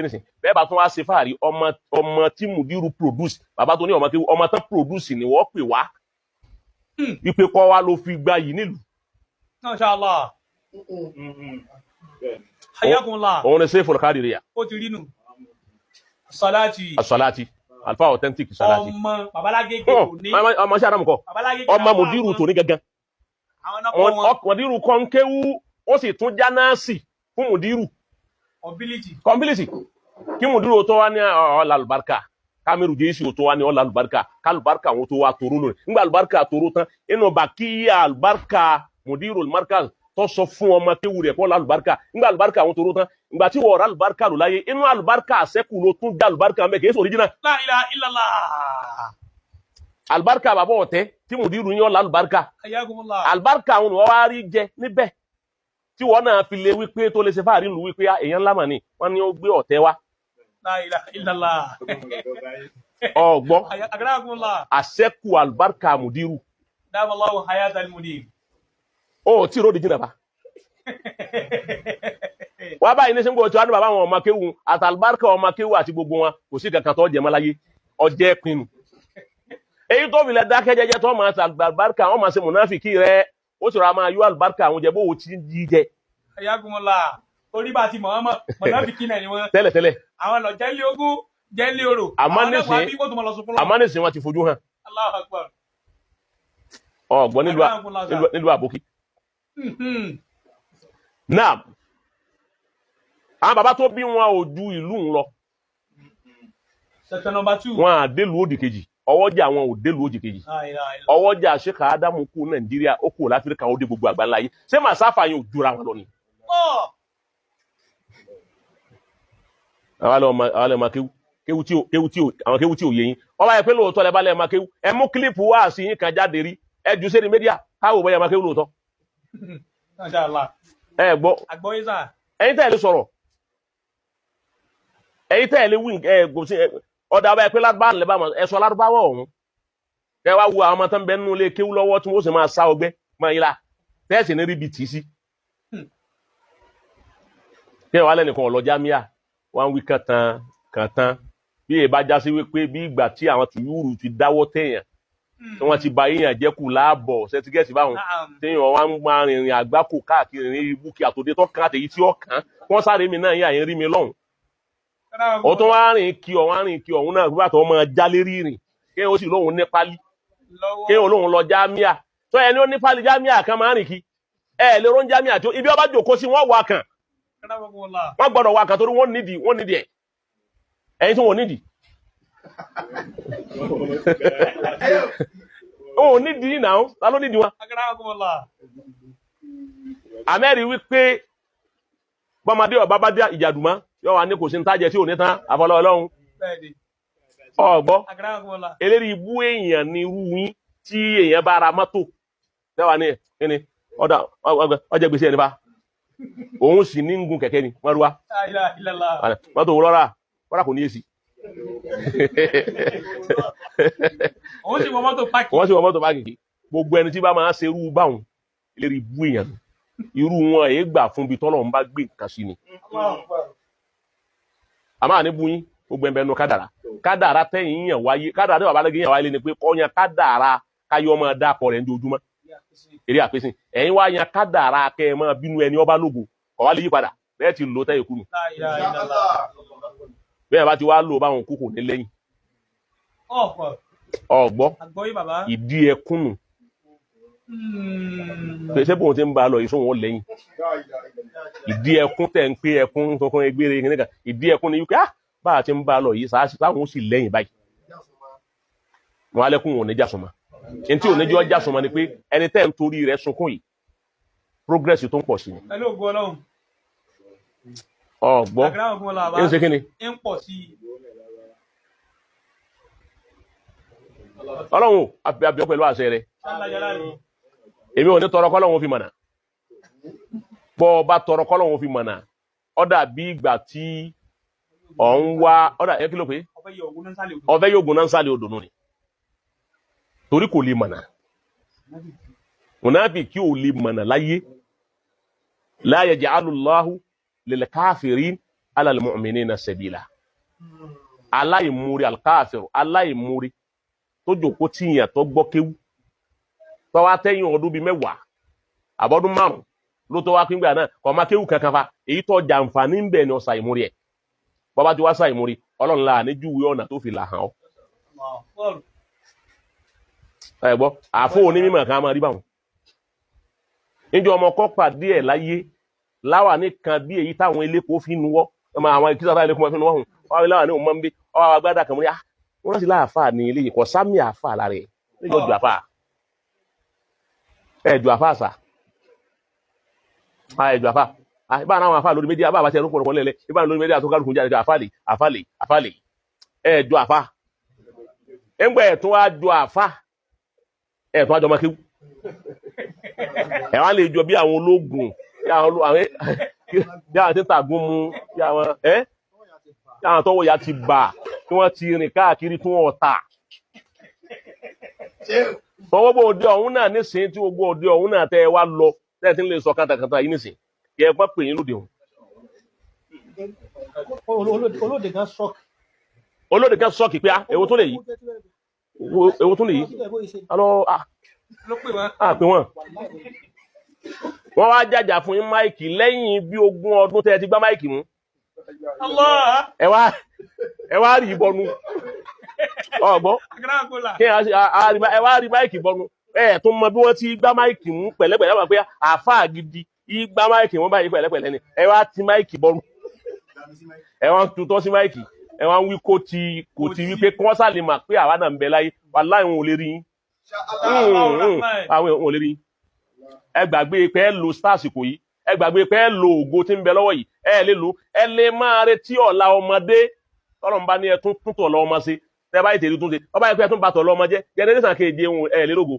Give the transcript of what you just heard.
nísìn bẹ́ẹ̀ bá tún wá ṣe fàárí ọmọ tí mùdírù produce bàbá tó ní ọmọ tán produce ni wọ́n pè wá wípé kọ́ wa ló fi gba yìí nílùú. Masha Allah. Hayakumullah. òun ni Seiful Qadiriyya. Ó ti rí nù. Salati. As-Salati alfa authentic Salati. Ọmọ babalágége kò ní. ọmọ sí àdámù kọ ọmọ mùdírù tó ní gangan. mùdírù kọ́ ń kéwú ó sì tún já náàsì fún mùdírù. Compility. Kí mùdírù tó wá ní ọ̀la àlùbáríkà kámẹ́rù jésù tó wá ní ọ̀la àlùbáríkà kálùbáríkà àwọn tó wá toró lónìí nígbà àlùbáríkà toró tán inú bàkíyà àlùbáríkà mùdírù markaz tó sọ fún ọmọ kéwù rẹ̀ kọ́ àlùbáríkà nígbà àlùbáríkà àwọn toró tán ìgbà tí wọ́n rà àlùbáríkà lò láyé inú àlùbáríkà àṣẹ́kù ló tún dá àlùbáríkà mẹ́kẹ́ èso original. La ilaha illallah. Àlùbáríkà bàbá ọ̀tẹ́ tí mùdírù ní ọ̀la àlùbáríkà. Àlùbáríkà àwọn wọ́n wá rí jẹ níbẹ̀ tí wọ́n náà fi lé wípé tó lè ṣe fáàrí lù wípé èèyàn ńlá mà ní wọ́n ní ó gbé ọ̀tẹ́ wá. La ilaha illallah. Ọgbọ́n àṣẹ́kù àlùbáríkà mùdírù. Dáwọ́láwọ̀ hayat al-mudir. Ó tí ròdì jìnà bá. Wá báyìí ní ṣe ń gbọ́ tí wọ́n ní bàbá wọn ọmọ kéwù àtàlùbáríkà ọmọ kéwù àti gbogbo wọn kò sí kankan tó jẹ mọ́ láyé ọjẹ́ pinnu. Èyí tó filẹ̀ dákẹ́ jẹ́jẹ́ tó máa àlùbáríkà wọn máa ṣe mùnáfìkì rẹ̀ ó sì rà máa yọ àlùbáríkà àwọn jẹ bó o ti ń jí jẹ. Ayagunmọ́lá orí bá ti Muhammad mùnáfìkì náà ni wọ́n. Tẹ́lẹ̀tẹ́lẹ̀. Àwọn lọ jẹ́lé ogún jẹ́lé orò. Àmọ́ nísìn wọn ti fojú hàn. Allahu Akbar. Ọ̀gbọ́n nílùú àbókí. Náà àwọn bàbá tó bí wọn ò ju ìlú ń lọ. Section number 2. Wọn à délùú òdì kejì ọwọ́jà wọn ò délùú òdì kejì. Ọwọ́jà Sheikh Adamu kú Nàìjíríà ó kù láfíríkà ó dé gbogbo àgbáńlá yìí ṣé màsáfà yẹn ò jura wọn lọ ni. àwọn ọmọ kéwú tí ò yé yín ọba yẹ pé lóòótọ́ lẹ bá lẹ́ẹ̀ máa kéwú ẹ mú kílípù wá sí yín kan jáde rí ẹ jù sẹ́ni mídíà káwò bọ́yá máa kéwú lóòótọ́. ẹ gbọ́ ẹ̀yin tẹ́ ẹ lè sọ̀rọ̀ ẹ̀yin tẹ́ ẹ lè wí ọ̀dà ọba yẹ pé lárúbáwá lè bá ẹ sọ lárúbáwá ọ̀hún ẹ wá wo àwọn ọmọ tó ń bẹ nínú ilé kéwú lọ́wọ́ tí wọ́n sì máa sá ọgbẹ́ máa yí la tẹ́ẹ̀sì ní rí bi tì í sí. tí ẹ wà lẹ́nìkan ọ̀lọ́jà míà wọ́n wí kàntán bí èyí bá já sí wípé bí ìgbà tí àwọn tùyúrù ti dáwọ́ téèyàn tí wọ́n ti ba yíyàn jẹ́kù láàbọ̀ sẹ́tígẹ́sì báwọn téèyàn wá ń máa rìnrìn àgbákò káàkiri ní ibùkí àtòdé tó kàn àtẹ̀yí tí ó kàn wọ́n sáré mi náà yà yín rí mi lọ́hùn. ó tún wá rìn kí ọ̀hún náà gbúgbà tó máa já lérí rìn kéèyàn ó sì lóhun ní pálí kéèyàn lóhun lọ jámíà tó ẹni ó ní pálí jámíà kan máa rìn kí ẹ lè rón jámíà tó ibi ọba jòkó sí wọ́n wà kàn wọ́n gbọ́dọ̀ wà kàn torí wọ́n nídìí ẹ̀ ẹ̀yin tí wọ́n nídìí ó nídìí náà ta ló nídìí wọn. Amẹ́rì wípé bọ́mọdé ọba bá dé ìjàdùmá yóò wá ní kò sí ní tájẹ tí ò ní tán àfọlọ́ ọlọ́run ọgbọ́ eléri ibú èèyàn ní irú yín tí èèyàn bá ra mọ́tò tẹ́wà ní kíni ọjà gbèsè ẹni bá òun sì ní ń gun kẹ̀kẹ́ ni wọ́n rúwa mọ́tò wọ́n rà kò ní èsì wọ́n sì wọ́n mọ́tò páàkì gbogbo ẹni tí bá máa ṣe irú báwọn eléri ibú èèyàn irú wọn èé gbà fún bí tọ́lọ̀ ń bá gbé nǹkan sí ni àmọ́ àníbù yín gbogbo ẹ̀bẹ̀ nu kádàrá tẹ́yìn yàn wáyé kádàrá tẹ́wà bá lẹ́gẹ̀ yàn wáyé ni pé kọ́yàn kádàrá káyọ́ máa dákọ̀ rẹ̀ ní ojúmọ́ eré àpèsìn ẹ̀yin wá yan kádàrá kẹ́ ẹ máa bínú ẹni ọba lógo kọ̀ wá lè yí padà bẹ́ẹ̀ ti lò tẹ́yìn kú nù bẹ́ẹ̀ bá ti wá lò báwọn kú kò ní lẹ́yìn ọ̀gbọ́ ìdí ẹkún nù pèsè bóun ti ń bá a lọ yìí sóhun ó lẹ́yìn ìdí ẹkún tẹ̀ ń pé ẹkún tuntun egbére nìkan ìdí ẹkún ni yúkẹ́ bá a ti ń bá a lọ yìí sáwọn ó sì lẹ́yìn báyìí wọn alẹ́kùn wọn ò ní jásùnmọ́ ẹni tí ò ní jọ́ jásùnmọ́ ni pé ẹni tẹ́ ń torí rẹ̀ sunkún yìí progress tó ń pọ̀ sí ni. ọ̀gbọ́ ń ṣe kí ni. ọlọ́run àbíọ́ pẹ̀lú àṣẹ rẹ̀ èmi ò ní tọrọ kọ́lọ́run fi mọ̀nà bọ́ ọba tọrọ kọ́lọ́run fi mọ̀nà ọ̀dà bí ìgbà tí ọ̀ ń wá ọ̀dà ẹ kí ló pé ọ̀fẹ́ yóò gùn náà ń sálẹ̀ odò nù ni torí kò lè mọ̀nà mùnáfì kí ò lè mọ̀nà láyé la yaj'alu Allahu lil kafirin ala al-mu'minina sabila aláìmoore al-kafiru aláìmoore tó jòkó tíyàn tó gbọ́ kéwú tó wá tẹ́yìn ọdún bíi 10 àbọ́dún 5 ló tó wá pínpín náà kò má kéwú kankan fa èyí tó jàǹfààní ń bẹ̀ ni ọ̀sà ìmúrí ẹ̀ bọ́bá ti wá sá ìmúrí ọlọ́run láà ní júwe ọ̀nà tó fi là hàn ọ́ ẹ gbọ́ àfọ onímọ̀ kan máa rí báwọn níjọ́ ọmọ kọ́ pàdé ẹ̀ láyé láwà nìkan bí èyí táwọn elépo fi nuwọ́ ọmọ àwọn ìkísà táwọn elépo fi nuwọ́ hùn wọ́n láwà ní òun máa ń bí ọwọ́ agbádá kan mú ní wọ́n láti láàfà ní ilé ìkọ̀ sámi àfà lára ẹ̀ níjọ́ ju àfà ẹ̀ ju àfà àṣà ẹ̀ ju àfà ìbá àwọn àfà lórí méjì àbá àbáṣẹ ẹrú pọ̀lọpọ̀ lẹ́lẹ́ ìbá lórí méjì àtúnkárùkù jáde àfàlè ẹ̀ ju àfà ẹgbẹ́ ẹ̀ tó wá ju àfà ẹ̀ tó wá jọ máa kéwú ẹ̀ wá lè jọ bí àwọn ológun bí àwọn tí ń tàgún mu bí àwọn tọ́wọ́ ya ti bà tí wọ́n ti rìn káàkiri tí wọ́n ta tọwọ́ bó òde ọ̀hún náà nísìnyí tí gbogbo òde ọ̀hún náà tẹ́ ẹ wá lọ tẹ́ẹ̀ tí ń lè sọ kátàkátà yìí nísìnyí kí ẹ pẹ́ pè yín lóde òun. olóde kan sọ́ọ̀kì pé èwo tó lè yí èwo tó lè yí alọ́ pè wọ́n wọ́n wá jàjà fún yín máìkì lẹ́yìn bí 20 ọdún tẹ́ ẹ ti gbá máìkì mú ẹ wá rí ìbọnú ọgbọ́n ẹ wá rí máìkì bọnú ẹ tó mọ bí wọ́n ti gbá máìkì mú pẹ̀lẹ́pẹ̀lẹ́ wà pé àáfàá gidi gbá máìkì wọ́n báyìí pẹ̀lẹ́pẹ̀lẹ́ ni ẹ wá ti máìkì bọnú ẹ wá tutọ́ sí máìkì ẹ wá ń wí kó ti wí pé kí wọ́n sá lè mà pé àwa náà ń bẹ láyé wàláhì wọn ò lè rí yín àwọn ò lè rí yín ẹ gbàgbé pé ẹ lo stars kò yí ẹ gbàgbé pé ẹ lo ògo tí ń bẹ lọ́wọ́ yìí ẹ lè lo ẹ lè máa retí ọ̀la ọmọdé tọ́lọ́run bá ní ẹ tún tọ̀ lọ ọmọ sí tẹ́ bá yìí tèrí tún ṣe ọba yìí pé ẹ tún bá tọ̀ lọ ọmọ jẹ́ generation kejì ẹ lè lógo